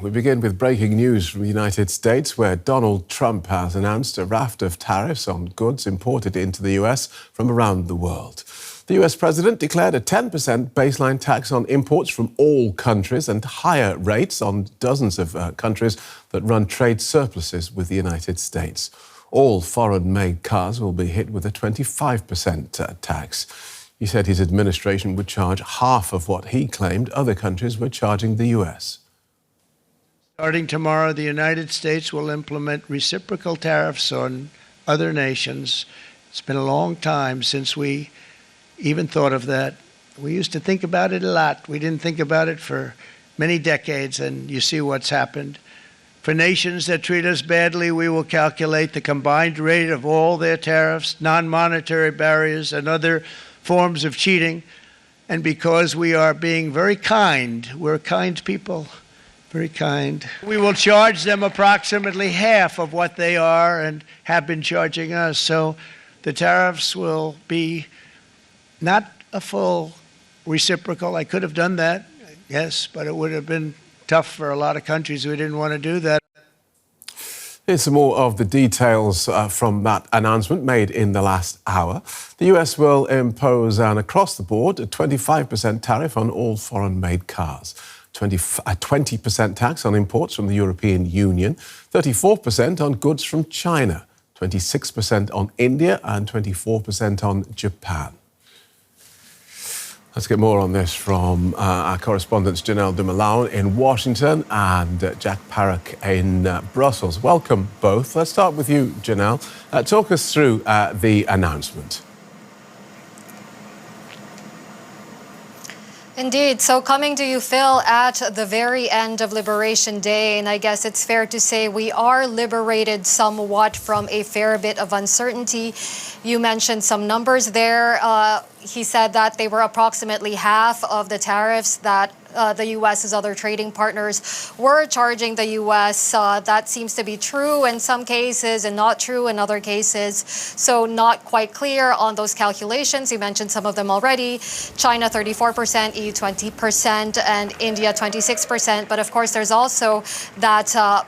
We begin with breaking news from the United States, where Donald Trump has announced a raft of tariffs on goods imported into the US from around the world. The US president declared a 10% baseline tax on imports from all countries and higher rates on dozens of countries that run trade surpluses with the United States. All foreign-made cars will be hit with a 25% tax. He said his administration would charge half of what he claimed other countries were charging the US. Starting tomorrow, the United States will implement reciprocal tariffs on other nations. It's been a long time since we even thought of that. We used to think about it a lot. We didn't think about it for many decades, and you see what's happened. For nations that treat us badly, we will calculate the combined rate of all their tariffs, non-monetary barriers, and other forms of cheating. And because we are being very kind, we're kind people, very kind, we will charge them approximately half of what they are and have been charging us. So the tariffs will be not a full reciprocal. I could have done that, yes, but it would have been tough for a lot of countries who didn't want to do that. Here's some more of the details from that announcement made in the last hour. The US will impose an across-the-board 25% tariff on all foreign-made cars, a 20% tax on imports from the European Union, 34% on goods from China, 26% on India and 24% on Japan. Let's get more on this from our correspondents Janelle de Malone in Washington and Jack Parrock in Brussels. Welcome both. Let's start with you, Janelle. Talk us through the announcement. Indeed. So coming to you, Phil, at the very end of Liberation Day, and I guess it's fair to say we are liberated somewhat from a fair bit of uncertainty. You mentioned some numbers there. He said that they were approximately half of the tariffs that the U.S.'s other trading partners were charging the U.S. That seems to be true in some cases and not true in other cases. So not quite clear on those calculations. You mentioned some of them already. China 34%, EU 20%, and India 26%. But of course, there's also that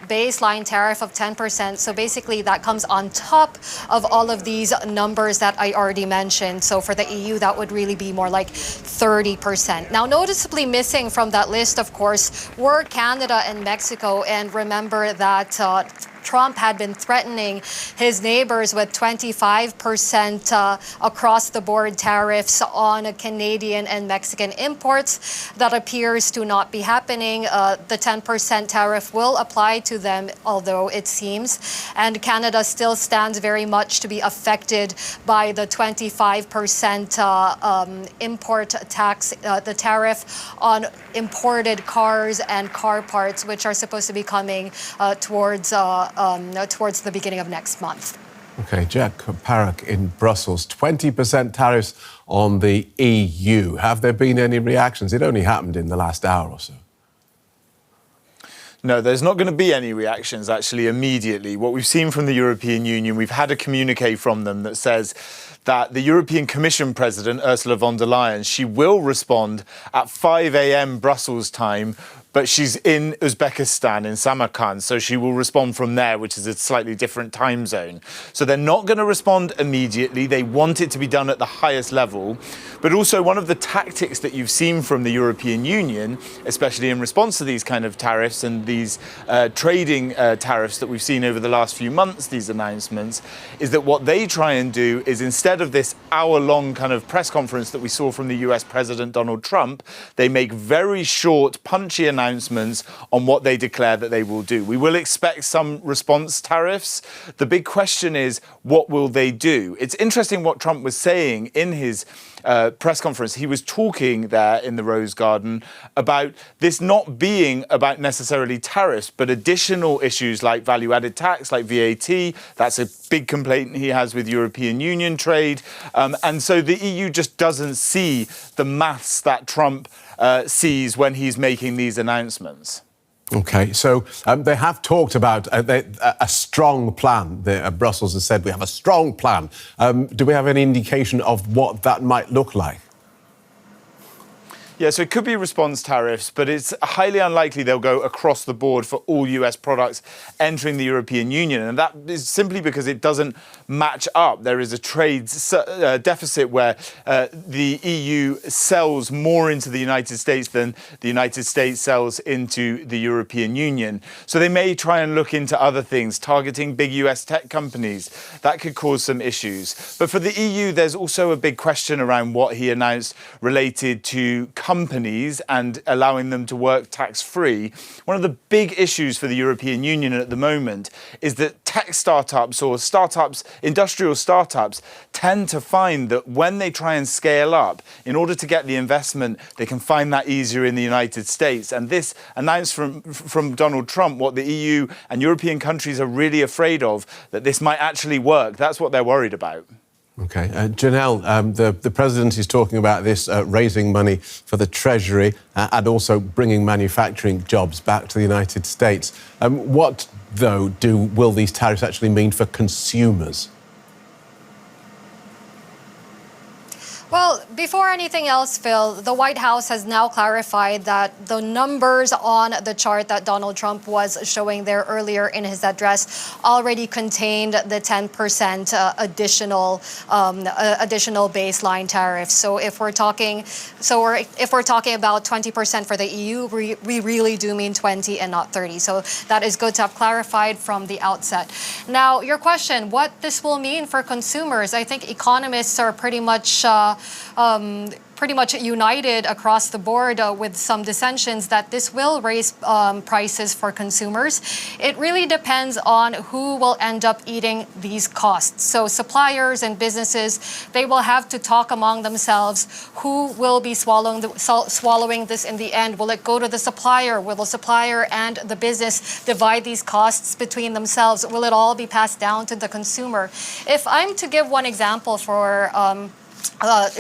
baseline tariff of 10%. So basically, that comes on top of all of these numbers that I already mentioned. So for the EU, that would really be more like 30%. Now, noticeably missing from that list, of course, were Canada and Mexico. And remember that Trump had been threatening his neighbors with 25% across-the-board tariffs on Canadian and Mexican imports. That appears to not be happening. The 10% tariff will apply to them, although it seems. And Canada still stands very much to be affected by the 25% import tax, the tariff on imported cars and car parts, which are supposed to be coming towards the beginning of next month. OK, Jack Parrock in Brussels, 20% tariffs on the EU. Have there been any reactions? It only happened in the last hour or so. No, there's not going to be any reactions, actually, immediately. What we've seen from the European Union, we've had a communiqué from them that says that the European Commission President, Ursula von der Leyen, she will respond at 5 a.m. Brussels time, but she's in Uzbekistan, in Samarkand, so she will respond from there, which is a slightly different time zone. So they're not going to respond immediately. They want it to be done at the highest level. But also one of the tactics that you've seen from the European Union, especially in response to these kind of tariffs and these trading tariffs that we've seen over the last few months, these announcements, is that what they try and do is, instead of this hour-long kind of press conference that we saw from the US President Donald Trump, they make very short, punchy announcements on what they declare that they will do. We will expect some response tariffs. The big question is, what will they do? It's interesting what Trump was saying in his press conference. He was talking there in the Rose Garden about this not being about necessarily tariffs, but additional issues like value-added tax, like VAT. That's a big complaint he has with European Union trade. And so the EU just doesn't see the maths that Trump sees when he's making these announcements. OK, so they have talked about a strong plan. Brussels has said we have a strong plan. Do we have any indication of what that might look like? Yeah, so it could be response tariffs, but it's highly unlikely they'll go across the board for all US products entering the European Union. And that is simply because it doesn't match up. There is a trade deficit where the EU sells more into the United States than the United States sells into the European Union. So they may try and look into other things, targeting big US tech companies. That could cause some issues. But for the EU, there's also a big question around what he announced related to companies and allowing them to work tax-free. One of the big issues for the European Union at the moment is that tech startups or startups, industrial startups, tend to find that when they try and scale up, in order to get the investment, they can find that easier in the United States. And this announced from Donald Trump what the EU and European countries are really afraid of, that this might actually work. That's what they're worried about. OK. Janelle, the president is talking about this raising money for the Treasury and also bringing manufacturing jobs back to the United States. What, though, will these tariffs actually mean for consumers? Well, before anything else, Phil, the White House has now clarified that the numbers on the chart that Donald Trump was showing there earlier in his address already contained the 10% additional baseline tariff. So if we're talking about 20% for the EU, we really do mean 20 and not 30. So that is good to have clarified from the outset. Now, your question, what this will mean for consumers, I think economists are pretty much united across the board with some dissensions that this will raise prices for consumers. It really depends on who will end up eating these costs. So suppliers and businesses, they will have to talk among themselves who will be swallowing this in the end. Will it go to the supplier? Will the supplier and the business divide these costs between themselves? Will it all be passed down to the consumer? If I'm to give one example for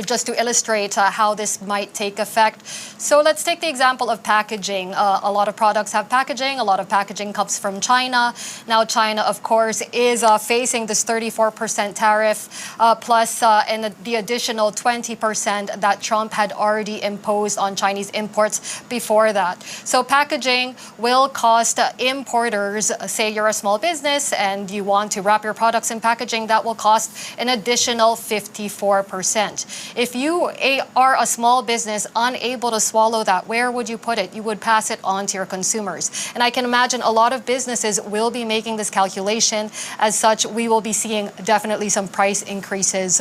just to illustrate how this might take effect. So let's take the example of packaging. A lot of products have packaging. A lot of packaging comes from China. Now, China, of course, is facing this 34% tariff plus and the additional 20% that Trump had already imposed on Chinese imports before that. So packaging will cost importers, say you're a small business and you want to wrap your products in packaging, that will cost an additional 54%. If you are a small business unable to swallow that, where would you put it? You would pass it on to your consumers. And I can imagine a lot of businesses will be making this calculation. As such, we will be seeing definitely some price increases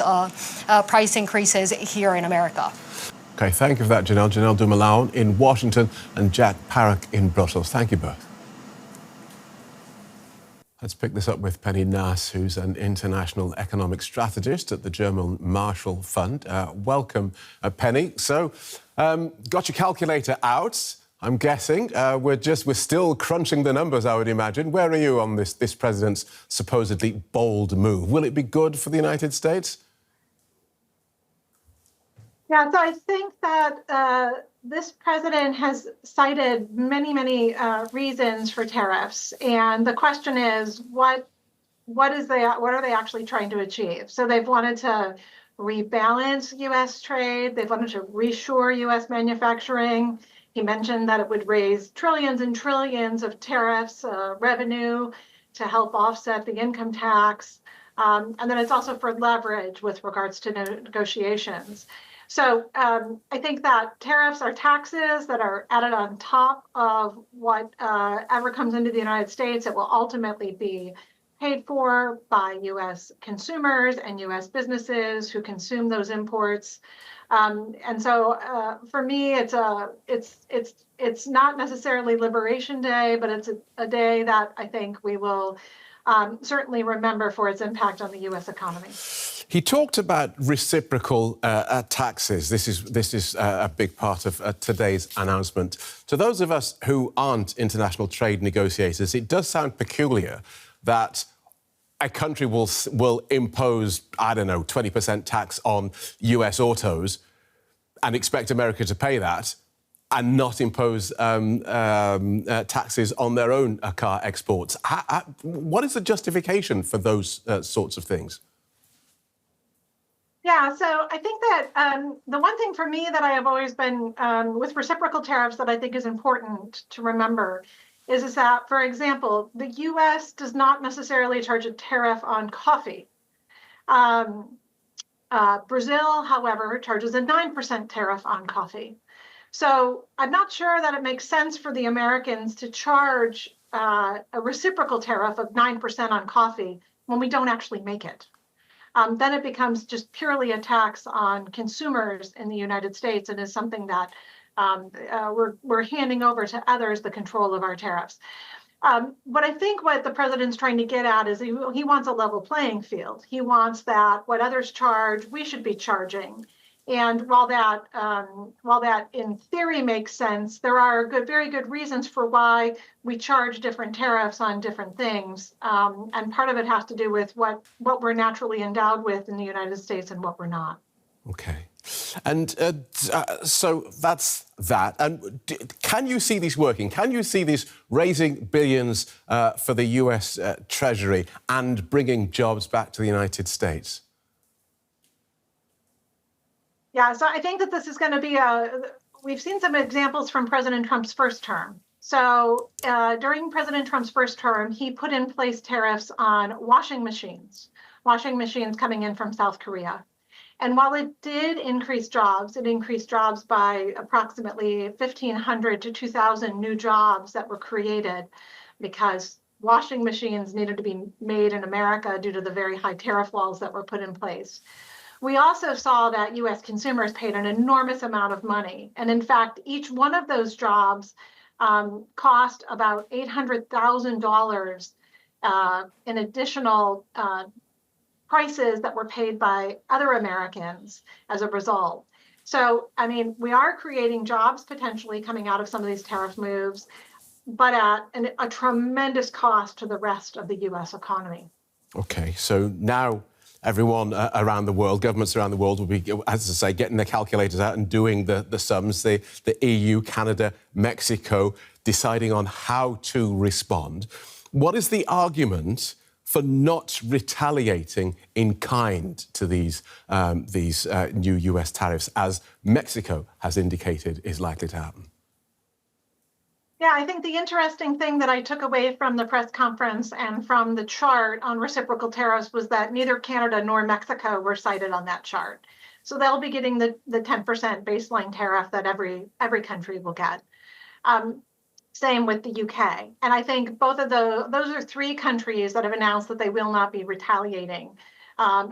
here in America. OK, thank you for that, Janelle. Janelle Dumoulin in Washington and Jack Parrock in Brussels. Thank you both. Let's pick this up with Penny Nass, who's an international economic strategist at the German Marshall Fund. Welcome, Penny. So, got your calculator out, I'm guessing. We're still crunching the numbers, I would imagine. Where are you on this president's supposedly bold move? Will it be good for the United States? Yeah, so I think that this president has cited many reasons for tariffs, and the question is, what are they actually trying to achieve? So they've wanted to rebalance U.S. trade. They've wanted to reshore U.S. manufacturing. He mentioned that it would raise trillions and trillions of tariffs revenue to help offset the income tax, and then it's also for leverage with regards to negotiations. So I think that tariffs are taxes that are added on top of whatever comes into the United States. It will ultimately be paid for by U.S. consumers and U.S. businesses who consume those imports. And so for me, it's not necessarily Liberation Day, but it's a day that I think we will certainly remember for its impact on the U.S. economy. He talked about reciprocal taxes. This is a big part of today's announcement. To those of us who aren't international trade negotiators, it does sound peculiar that a country will impose, I don't know, 20% tax on US autos and expect America to pay that and not impose taxes on their own car exports. What is the justification for those sorts of things? Yeah, so I think that the one thing for me that I have always been with reciprocal tariffs that I think is important to remember is that, for example, the US does not necessarily charge a tariff on coffee. Brazil, however, charges a 9% tariff on coffee. So I'm not sure that it makes sense for the Americans to charge a reciprocal tariff of 9% on coffee when we don't actually make it. Then it becomes just purely a tax on consumers in the United States and is something that we're handing over to others the control of our tariffs. But I think what the president's trying to get at is he wants a level playing field. He wants that what others charge, we should be charging. And while that in theory makes sense, there are very good reasons for why we charge different tariffs on different things. And part of it has to do with what we're naturally endowed with in the United States and what we're not. Okay. And so that's that. And can you see this working? Can you see this raising billions for the US Treasury and bringing jobs back to the United States? Yeah, so I think that this is going to be we've seen some examples from President Trump's first term. So during President Trump's first term, he put in place tariffs on washing machines coming in from South Korea. And while it did increase jobs, it increased jobs by approximately 1,500 to 2,000 new jobs that were created because washing machines needed to be made in America due to the very high tariff walls that were put in place. We also saw that U.S. consumers paid an enormous amount of money. And in fact, each one of those jobs cost about $800,000 in additional prices that were paid by other Americans as a result. So, I mean, we are creating jobs potentially coming out of some of these tariff moves, but at a tremendous cost to the rest of the U.S. economy. OK, so now everyone around the world, governments around the world will be, as I say, getting their calculators out and doing the sums, the EU, Canada, Mexico, deciding on how to respond. What is the argument for not retaliating in kind to these new US tariffs, as Mexico has indicated is likely to happen? Yeah, I think the interesting thing that I took away from the press conference and from the chart on reciprocal tariffs was that neither Canada nor Mexico were cited on that chart. So they'll be getting the 10% baseline tariff that every country will get. Same with the UK. And I think both of those are three countries that have announced that they will not be retaliating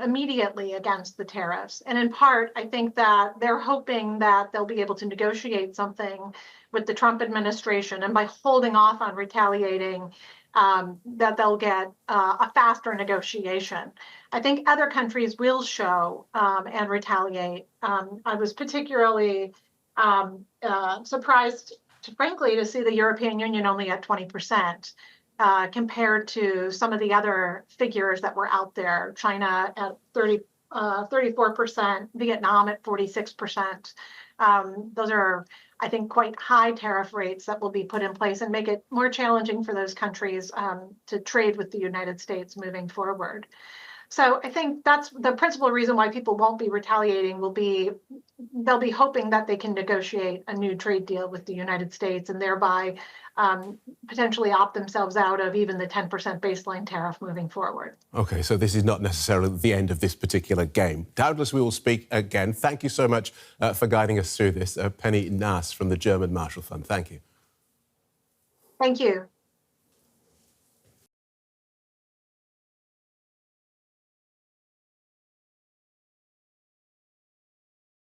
immediately against the tariffs. And in part, I think that they're hoping that they'll be able to negotiate something with the Trump administration. And by holding off on retaliating, that they'll get a faster negotiation. I think other countries will show and retaliate. I was particularly surprised, frankly, to see the European Union only at 20%. Compared to some of the other figures that were out there, China at 34%, Vietnam at 46%. Those are, I think, quite high tariff rates that will be put in place and make it more challenging for those countries to trade with the United States moving forward. So I think that's the principal reason why people won't be retaliating they'll be hoping that they can negotiate a new trade deal with the United States and thereby potentially opt themselves out of even the 10% baseline tariff moving forward. OK, so this is not necessarily the end of this particular game. Doubtless we will speak again. Thank you so much for guiding us through this. Penny Nass from the German Marshall Fund. Thank you. Thank you.